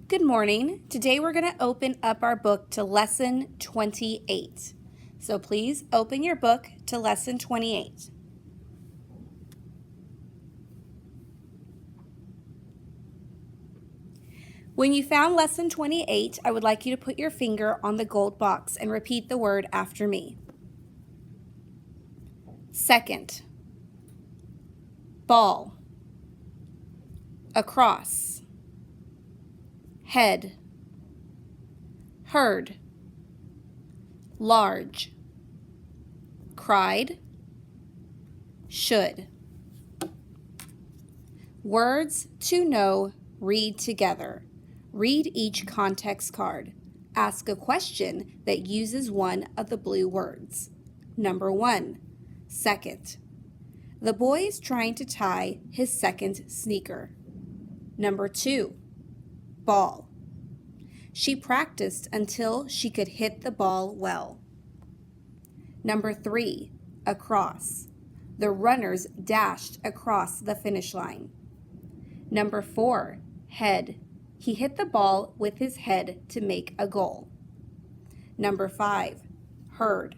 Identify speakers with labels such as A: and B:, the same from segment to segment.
A: Good morning. Today we're going to open up our book to Lesson 28. So please open your book to Lesson 28. When you found Lesson 28, I would like you to put your finger on the gold box and repeat the word after me. Second, ball, across, head, heard, large, cried, should. Words to know, read together. Read each context card. Ask a question that uses one of the blue words. Number 1, second. The boy is trying to tie his second sneaker. Number 2, ball. She practiced until she could hit the ball well. Number 3, across. The runners dashed across the finish line. Number 4, head. He hit the ball with his head to make a goal. Number 5, heard.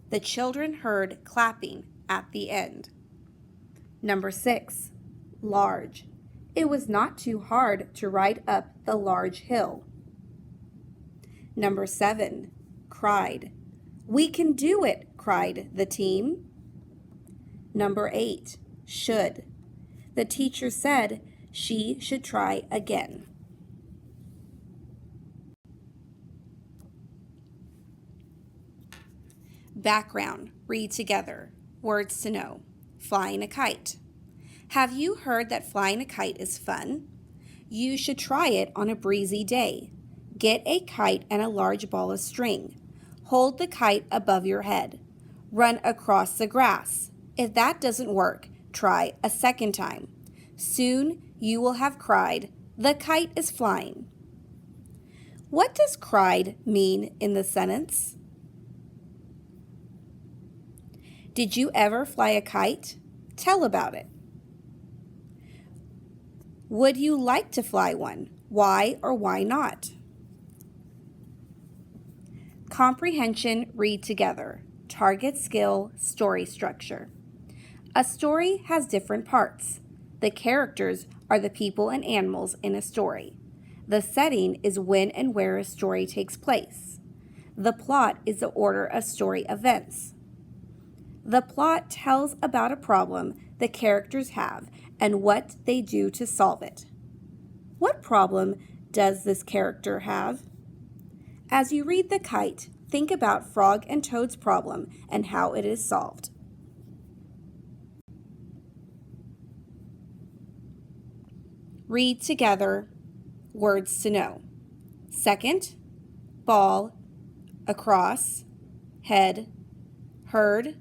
A: The children heard clapping at the end. Number 6, large. It was not too hard to ride up the large hill. Number 7, cried. We can do it, cried the team. Number 8, should. The teacher said she should try again. Background, read together. Words to know. Flying a kite. Have you heard that flying a kite is fun? You should try it on a breezy day. Get a kite and a large ball of string. Hold the kite above your head. Run across the grass. If that doesn't work, try a second time. Soon you will have cried, "The kite is flying." What does cried mean in the sentence? Did you ever fly a kite? Tell about it. Would you like to fly one? Why or why not? Comprehension, read together. Target skill, story structure. A story has different parts. The characters are the people and animals in a story. The setting is when and where a story takes place. The plot is the order of story events. The plot tells about a problem the characters have and what they do to solve it. What problem does this character have? As you read The Kite, think about Frog and Toad's problem and how it is solved. Read together, words to know. Second, ball, across, head, heard,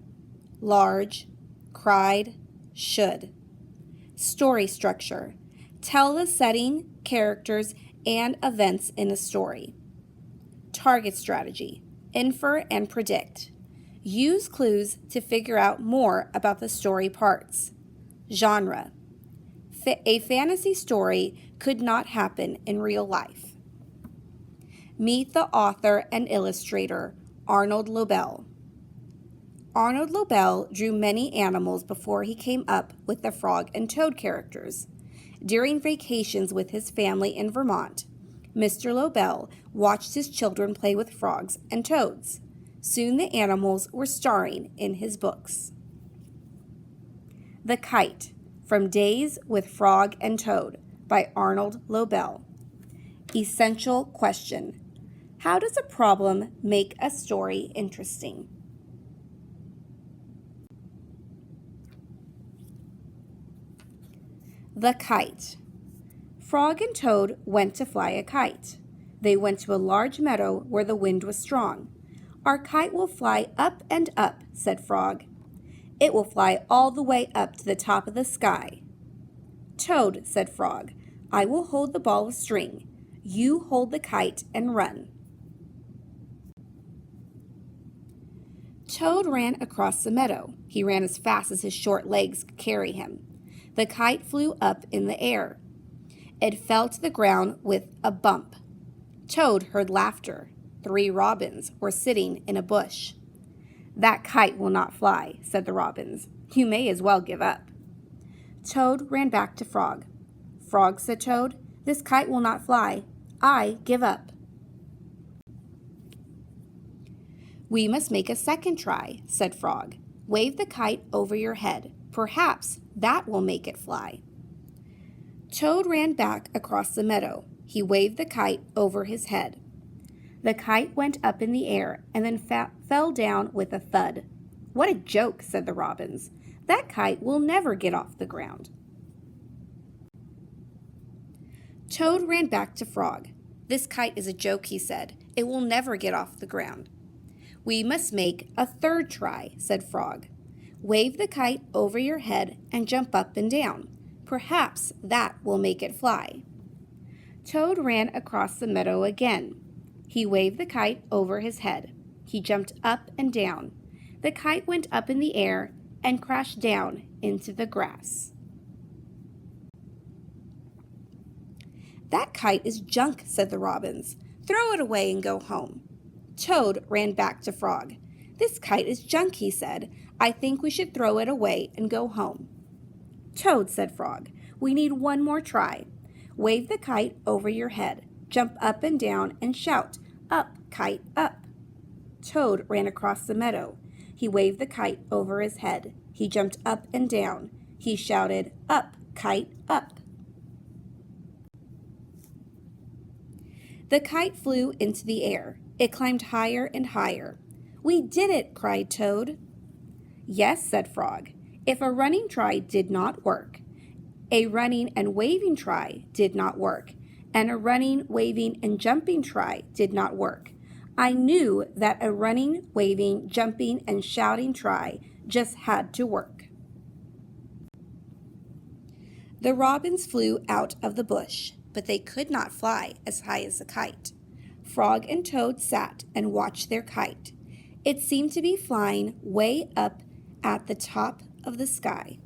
A: large, cried, should. Story structure. Tell the setting, characters, and events in a story. Target strategy. Infer and predict. Use clues to figure out more about the story parts. Genre. A fantasy story could not happen in real life. Meet the author and illustrator, Arnold Lobel. Arnold Lobel drew many animals before he came up with the Frog and Toad characters. During vacations with his family in Vermont, Mr. Lobel watched his children play with frogs and toads. Soon the animals were starring in his books. The Kite, from Days with Frog and Toad by Arnold Lobel. Essential question. How does a problem make a story interesting? The Kite. Frog and Toad went to fly a kite. They went to a large meadow where the wind was strong. Our kite will fly up and up, said Frog. It will fly all the way up to the top of the sky. Toad, said Frog, I will hold the ball of string. You hold the kite and run. Toad ran across the meadow. He ran as fast as his short legs could carry him. The kite flew up in the air. It fell to the ground with a bump. Toad heard laughter. 3 robins were sitting in a bush. "That kite will not fly," said the robins. "You may as well give up." Toad ran back to Frog. "Frog," said Toad, "this kite will not fly. I give up." "We must make a second try," said Frog. "Wave the kite over your head. Perhaps that will make it fly." Toad ran back across the meadow. He waved the kite over his head. The kite went up in the air and then fell down with a thud. "What a joke," said the robins. "That kite will never get off the ground." Toad ran back to Frog. "This kite is a joke," he said. "It will never get off the ground." "We must make a third try," said Frog. "Wave the kite over your head and jump up and down. Perhaps that will make it fly." Toad ran across the meadow again. He waved the kite over his head. He jumped up and down. The kite went up in the air and crashed down into the grass. "That kite is junk," said the robins. "Throw it away and go home." Toad ran back to Frog. "This kite is junk," he said. "I think we should throw it away and go home." "Toad," said Frog, "we need one more try. Wave the kite over your head. Jump up and down and shout, 'Up, kite, up.'" Toad ran across the meadow. He waved the kite over his head. He jumped up and down. He shouted, "Up, kite, up." The kite flew into the air. It climbed higher and higher. "We did it!" cried Toad. "Yes," said Frog. "If a running try did not work, a running and waving try did not work, and a running, waving, and jumping try did not work. I knew that a running, waving, jumping, and shouting try just had to work." The robins flew out of the bush, but they could not fly as high as a kite. Frog and Toad sat and watched their kite. It seemed to be flying way up at the top of the sky.